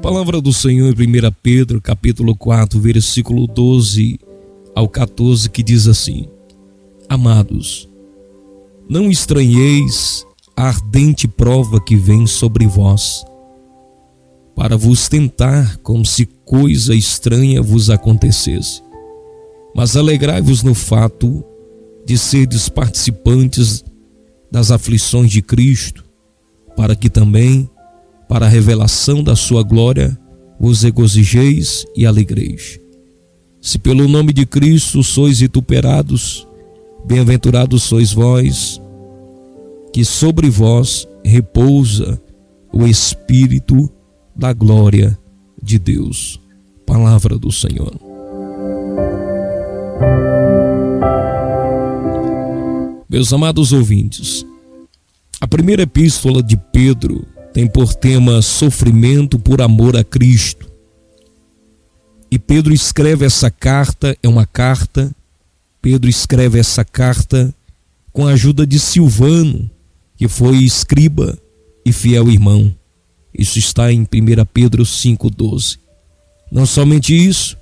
palavra do Senhor em 1 Pedro, capítulo 4, versículo 12 ao 14, que diz assim: Amados, não estranheis a ardente prova que vem sobre vós, para vos tentar como se coisa estranha vos acontecesse. Mas alegrai-vos no fato de serdes participantes das aflições de Cristo, para que também, para a revelação da sua glória, vos regozijeis e alegreis. Se pelo nome de Cristo sois vituperados, bem-aventurados sois vós, que sobre vós repousa o Espírito da glória de Deus. Palavra do Senhor. Meus amados ouvintes, a primeira epístola de Pedro tem por tema sofrimento por amor a Cristo. E Pedro escreve essa carta, Pedro escreve essa carta com a ajuda de Silvano, que foi escriba e fiel irmão. Isso está em 1 Pedro 5,12. Não somente isso,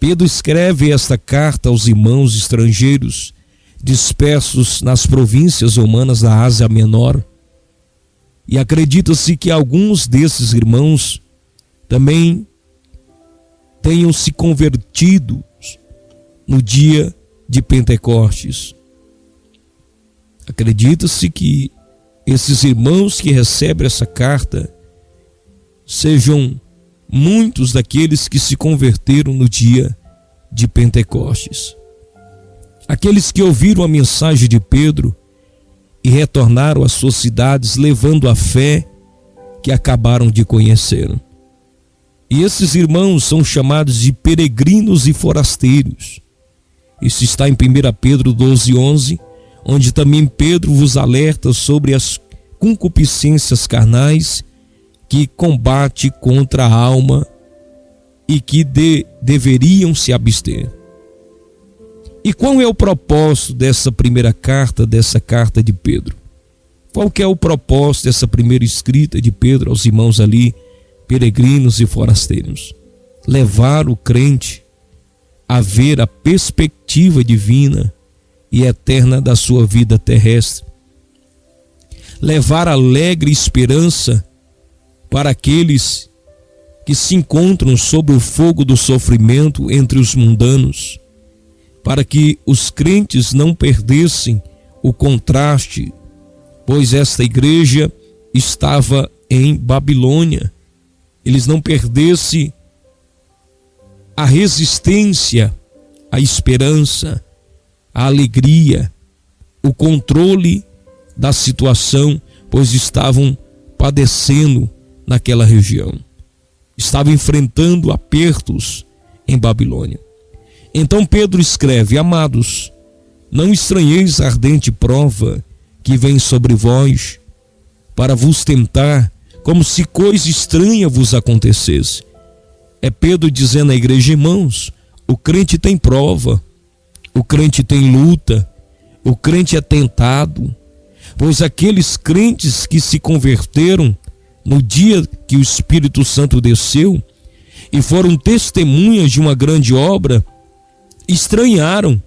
Pedro escreve esta carta aos irmãos estrangeiros dispersos nas províncias romanas da Ásia Menor. E acredita-se que alguns desses irmãos também tenham se convertido no dia de Pentecostes. Acredita-se que esses irmãos que recebem essa carta sejam muitos daqueles que se converteram no dia de Pentecostes. Aqueles que ouviram a mensagem de Pedro e retornaram às suas cidades levando a fé que acabaram de conhecer. E esses irmãos são chamados de peregrinos e forasteiros. Isso está em 1 Pedro 12,11, onde também Pedro vos alerta sobre as concupiscências carnais que combate contra a alma e que deveriam se abster. E qual é o propósito dessa primeira carta, dessa carta de Pedro? Qual que é o propósito dessa primeira escrita de Pedro aos irmãos ali, peregrinos e forasteiros? Levar o crente a ver a perspectiva divina e eterna da sua vida terrestre. Levar alegre esperança para aqueles que se encontram sob o fogo do sofrimento entre os mundanos, para que os crentes não perdessem o contraste, pois esta igreja estava em Babilônia. Eles não perdessem a resistência, a esperança, a alegria, o controle da situação, pois estavam padecendo naquela região. Estavam enfrentando apertos em Babilônia. Então Pedro escreve: Amados, não estranheis a ardente prova que vem sobre vós, para vos tentar, como se coisa estranha vos acontecesse. É Pedro dizendo à igreja: irmãos, o crente tem prova, o crente tem luta, o crente é tentado, pois aqueles crentes que se converteram no dia que o Espírito Santo desceu e foram testemunhas de uma grande obra, estranharam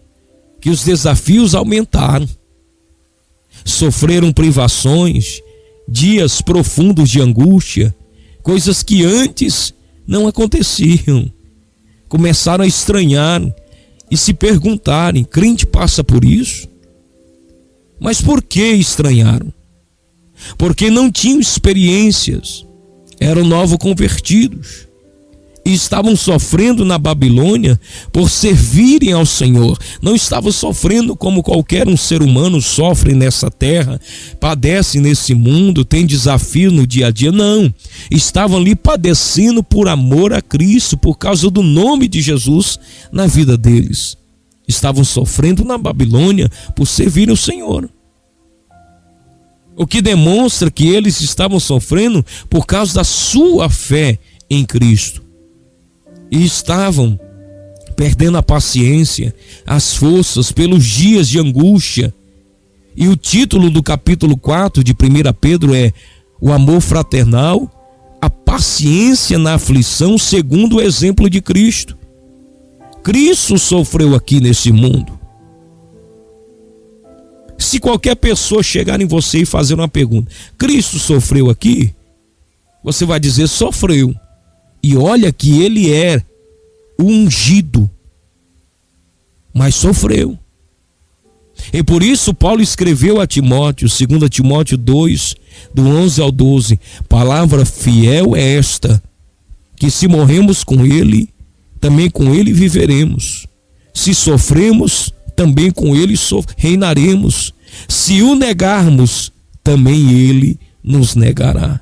que os desafios aumentaram, sofreram privações, dias profundos de angústia, coisas que antes não aconteciam. Começaram a estranhar e se perguntarem: crente passa por isso? Mas por que estranharam? Porque não tinham experiências, eram novos convertidos e estavam sofrendo na Babilônia por servirem ao Senhor. Não estavam sofrendo como qualquer um ser humano sofre nessa terra, padece nesse mundo, tem desafio no dia a dia. Não, estavam ali padecendo por amor a Cristo, por causa do nome de Jesus na vida deles. Estavam sofrendo na Babilônia por servir ao Senhor. O que demonstra que eles estavam sofrendo por causa da sua fé em Cristo. E estavam perdendo a paciência, as forças pelos dias de angústia. E o título do capítulo 4 de 1 Pedro é: o amor fraternal, a paciência na aflição segundo o exemplo de Cristo. Cristo sofreu aqui nesse mundo. Se qualquer pessoa chegar em você e fazer uma pergunta, Cristo sofreu aqui? Você vai dizer, sofreu. E olha que ele é o ungido, mas sofreu. E por isso Paulo escreveu a Timóteo, 2 Timóteo 2, do 11 ao 12, palavra fiel é esta, que se morremos com ele, também com ele viveremos. Se sofremos, também com ele reinaremos. Se o negarmos, também ele nos negará.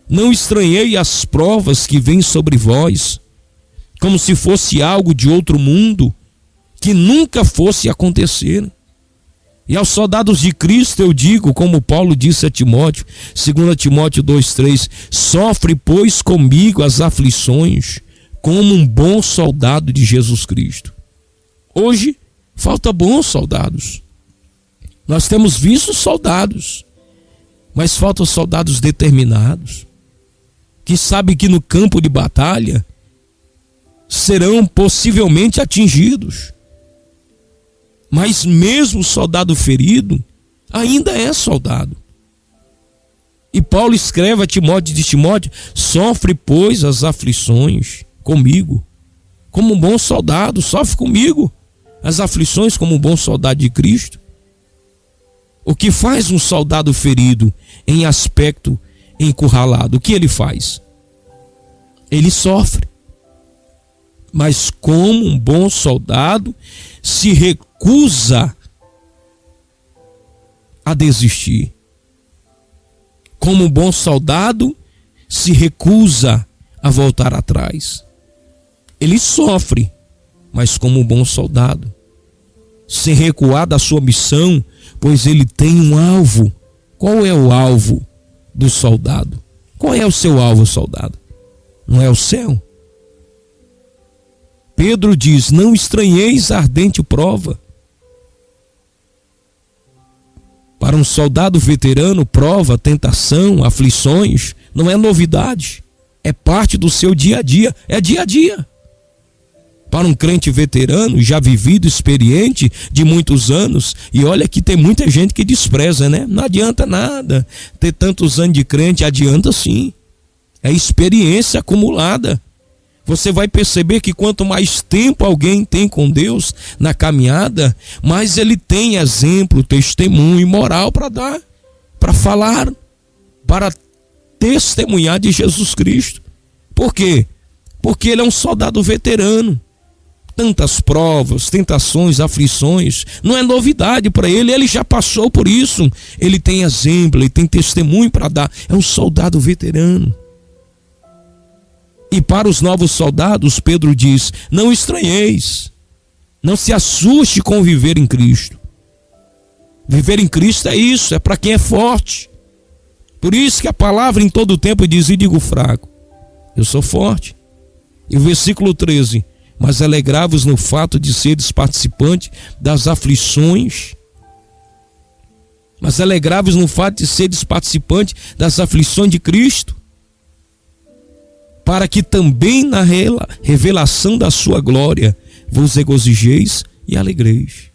Não estranhei as provas que vêm sobre vós, como se fosse algo de outro mundo, que nunca fosse acontecer. E aos soldados de Cristo eu digo, como Paulo disse a Timóteo, 2 Timóteo 2,3, sofre, pois, comigo as aflições, como um bom soldado de Jesus Cristo. Hoje, falta bons soldados. Nós temos visto soldados, mas faltam soldados determinados, que sabem que no campo de batalha serão possivelmente atingidos. Mas mesmo o soldado ferido ainda é soldado. E Paulo escreve a Timóteo, de Timóteo, sofre, pois, as aflições comigo, como um bom soldado, sofre comigo as aflições como um bom soldado de Cristo. O que faz um soldado ferido em aspecto encurralado? O que ele faz? Ele sofre. Mas como um bom soldado, se recusa a desistir. Como um bom soldado, se recusa a voltar atrás. Ele sofre, mas como um bom soldado, sem recuar da sua missão, pois ele tem um alvo. Qual é o alvo do soldado? Qual é o seu alvo, soldado? Não é o céu? Pedro diz, não estranheis a ardente prova. Para um soldado veterano, prova, tentação, aflições, não é novidade. É parte do seu dia a dia, é dia a dia. Para um crente veterano, já vivido, experiente, de muitos anos, e olha que tem muita gente que despreza, né? Não adianta nada ter tantos anos de crente, adianta sim. É experiência acumulada. Você vai perceber que quanto mais tempo alguém tem com Deus na caminhada, mais ele tem exemplo, testemunho e moral para dar, para falar, para testemunhar de Jesus Cristo. Por quê? Porque ele é um soldado veterano. Tantas provas, tentações, aflições, não é novidade para ele, ele já passou por isso. Ele tem exemplo, ele tem testemunho para dar, é um soldado veterano. E para os novos soldados, Pedro diz, não estranheis, não se assuste com viver em Cristo. Viver em Cristo é isso, é para quem é forte. Por isso que a palavra em todo tempo diz, e digo fraco, eu sou forte. E o versículo 13, mas alegrai-vos no fato de seres participantes das aflições. Mas alegrai-vos no fato de seres participantes das aflições de Cristo, para que também na revelação da sua glória vos regozijeis e alegreis.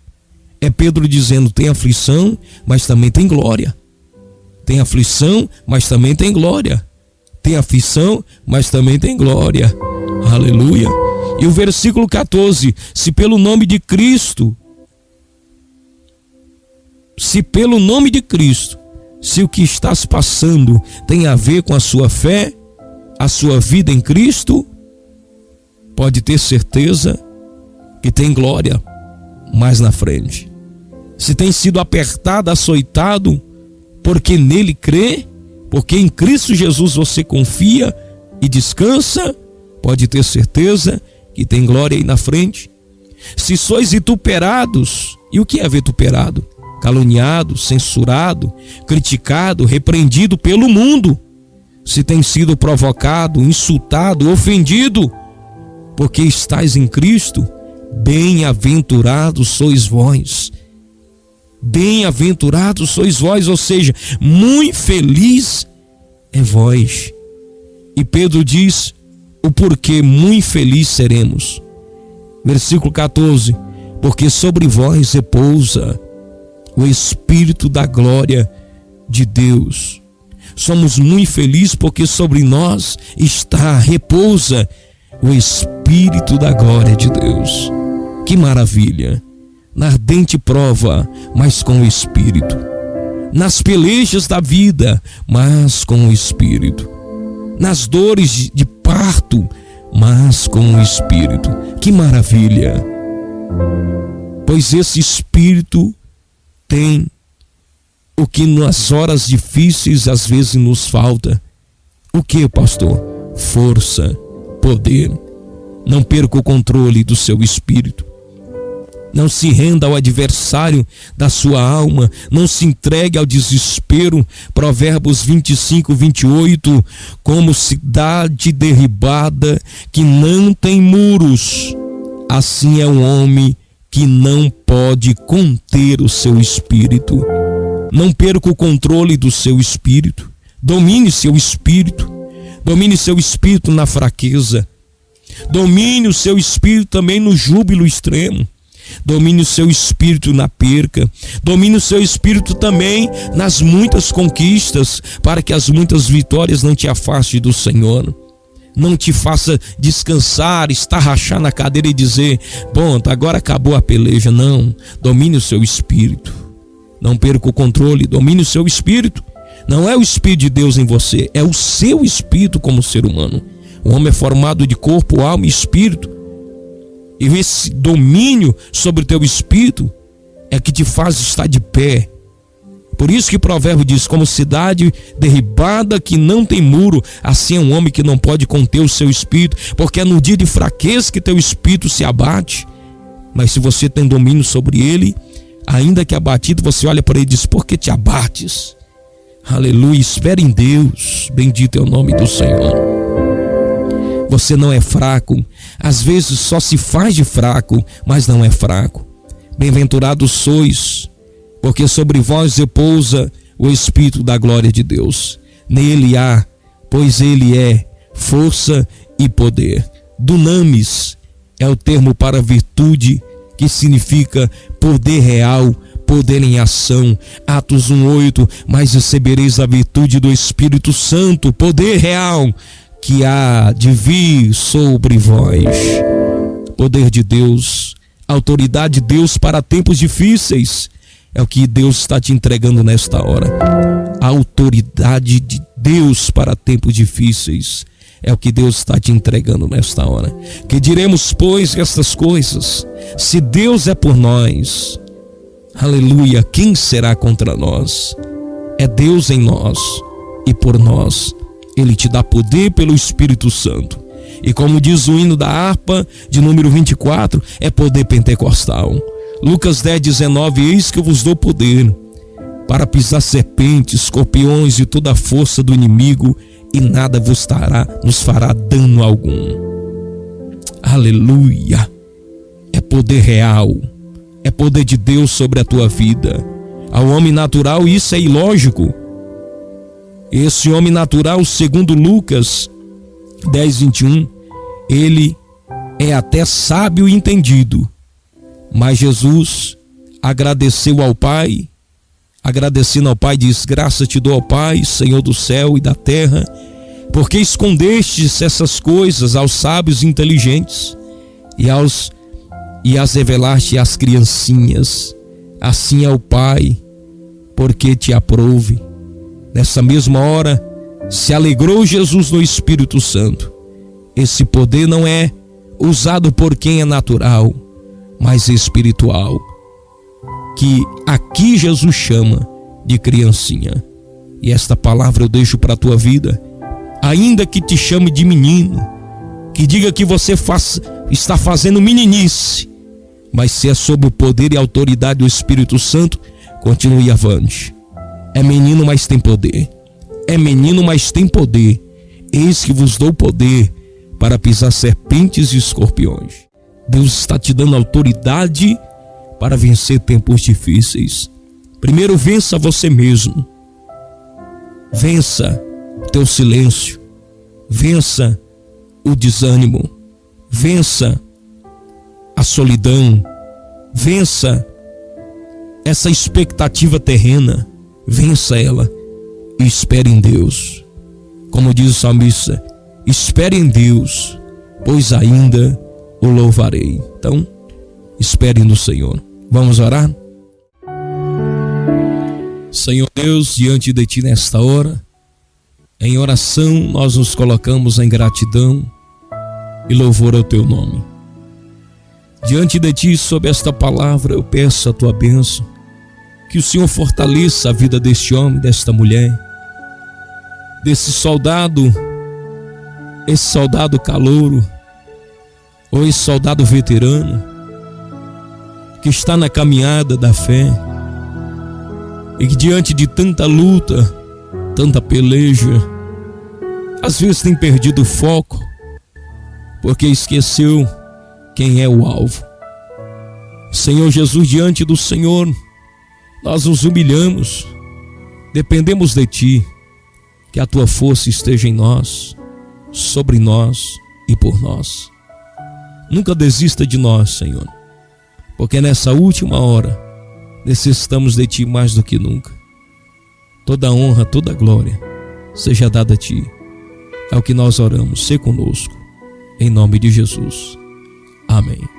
É Pedro dizendo, tem aflição, mas também tem glória. Tem aflição, mas também tem glória. Tem aflição, mas também tem glória. Aleluia. E o versículo 14, se pelo nome de Cristo, se o que estás passando tem a ver com a sua fé, a sua vida em Cristo, pode ter certeza que tem glória mais na frente. Se tem sido apertado, açoitado, porque nele crê, porque em Cristo Jesus você confia e descansa, pode ter certeza que tem glória aí na frente. Se sois vituperados, e o que é vituperado? Caluniado, censurado, criticado, repreendido pelo mundo. Se tem sido provocado, insultado, ofendido, porque estáis em Cristo, bem-aventurados sois vós. Bem-aventurados sois vós, ou seja, muito feliz é vós. E Pedro diz o porquê muito feliz seremos. Versículo 14: porque sobre vós repousa o Espírito da glória de Deus. Somos muito felizes porque sobre nós repousa o Espírito da glória de Deus. Que maravilha! Na ardente prova, mas com o Espírito. Nas pelejas da vida, mas com o Espírito. Nas dores de parto, mas com o Espírito. Que maravilha! Pois esse Espírito tem o que nas horas difíceis às vezes nos falta. O que, pastor? Força, poder. Não perca o controle do seu espírito. Não se renda ao adversário da sua alma. Não se entregue ao desespero. Provérbios 25, 28. Como cidade derribada que não tem muros, assim é um homem que não pode conter o seu espírito. Não perca o controle do seu espírito. Domine seu espírito. Domine seu espírito na fraqueza. Domine o seu espírito também no júbilo extremo. Domine o seu espírito na perca. Domine o seu espírito também nas muitas conquistas, para que as muitas vitórias não te afastem do Senhor. Não te faça descansar, estarrachar na cadeira e dizer: bom, agora acabou a peleja. Não, domine o seu espírito. Não perca o controle, domine o seu espírito. Não é o Espírito de Deus em você, é o seu espírito como ser humano. O homem é formado de corpo, alma e espírito. E esse domínio sobre o teu espírito é que te faz estar de pé. Por isso que o provérbio diz: como cidade derribada que não tem muro, assim é um homem que não pode conter o seu espírito, porque é no dia de fraqueza que teu espírito se abate. Mas se você tem domínio sobre ele, ainda que abatido, você olha para ele e diz: por que te abates? Aleluia, espere em Deus, bendito é o nome do Senhor. Você não é fraco, às vezes só se faz de fraco, mas não é fraco. Bem-aventurados sois, porque sobre vós repousa o Espírito da glória de Deus. Nele há, pois ele é força e poder. Dunamis é o termo para virtude, que significa poder real, poder em ação. Atos 1:8, mas recebereis a virtude do Espírito Santo, poder real, que há de vir sobre vós. Poder de Deus, autoridade de Deus para tempos difíceis, é o que Deus está te entregando nesta hora. A autoridade de Deus para tempos difíceis é o que Deus está te entregando nesta hora. Que diremos, pois, estas coisas? Se Deus é por nós, aleluia, quem será contra nós? É Deus em nós e por nós. Ele te dá poder pelo Espírito Santo. E como diz o hino da harpa, de número 24, é poder pentecostal. Lucas 10:19, eis que eu vos dou poder para pisar serpentes, escorpiões e toda a força do inimigo, e nada nos fará dano algum. Aleluia! É poder real, é poder de Deus sobre a tua vida. Ao homem natural isso é ilógico. Esse homem natural, segundo Lucas 10:21, ele é até sábio e entendido. Mas Jesus agradeceu ao Pai, agradecendo ao Pai, diz: graças te dou ao Pai, Senhor do céu e da terra, porque escondestes essas coisas aos sábios e inteligentes e as revelaste às criancinhas. Assim é o Pai, porque te aprouve. Nessa mesma hora se alegrou Jesus no Espírito Santo. Esse poder não é usado por quem é natural, mas espiritual, que aqui Jesus chama de criancinha. E esta palavra eu deixo para a tua vida. Ainda que te chame de menino, que diga que você está fazendo meninice, mas se é sob o poder e autoridade do Espírito Santo, continue avante. É menino, mas tem poder. É menino, mas tem poder. Eis que vos dou poder para pisar serpentes e escorpiões. Deus está te dando autoridade para vencer tempos difíceis. Primeiro, vença você mesmo. Vença o teu silêncio. vença o desânimo, vença a solidão, vença essa expectativa terrena, vença ela e espere em Deus. Como diz o salmista, espere em Deus, pois ainda o louvarei. Então, espere no Senhor. Vamos orar? Senhor Deus, diante de Ti nesta hora, em oração nós nos colocamos em gratidão e louvor ao Teu nome. Diante de Ti, sob esta palavra, eu peço a Tua bênção, que o Senhor fortaleça a vida deste homem, desta mulher, desse soldado, esse soldado calouro, ou esse soldado veterano, que está na caminhada da fé, e que diante de tanta luta, tanta peleja, às vezes tem perdido o foco, porque esqueceu quem é o alvo. Senhor Jesus, diante do Senhor, nós nos humilhamos, dependemos de Ti, que a Tua força esteja em nós, sobre nós e por nós. Nunca desista de nós, Senhor, porque nessa última hora necessitamos de Ti mais do que nunca. Toda honra, toda glória seja dada a Ti. É o que nós oramos. Sê conosco, em nome de Jesus. Amém.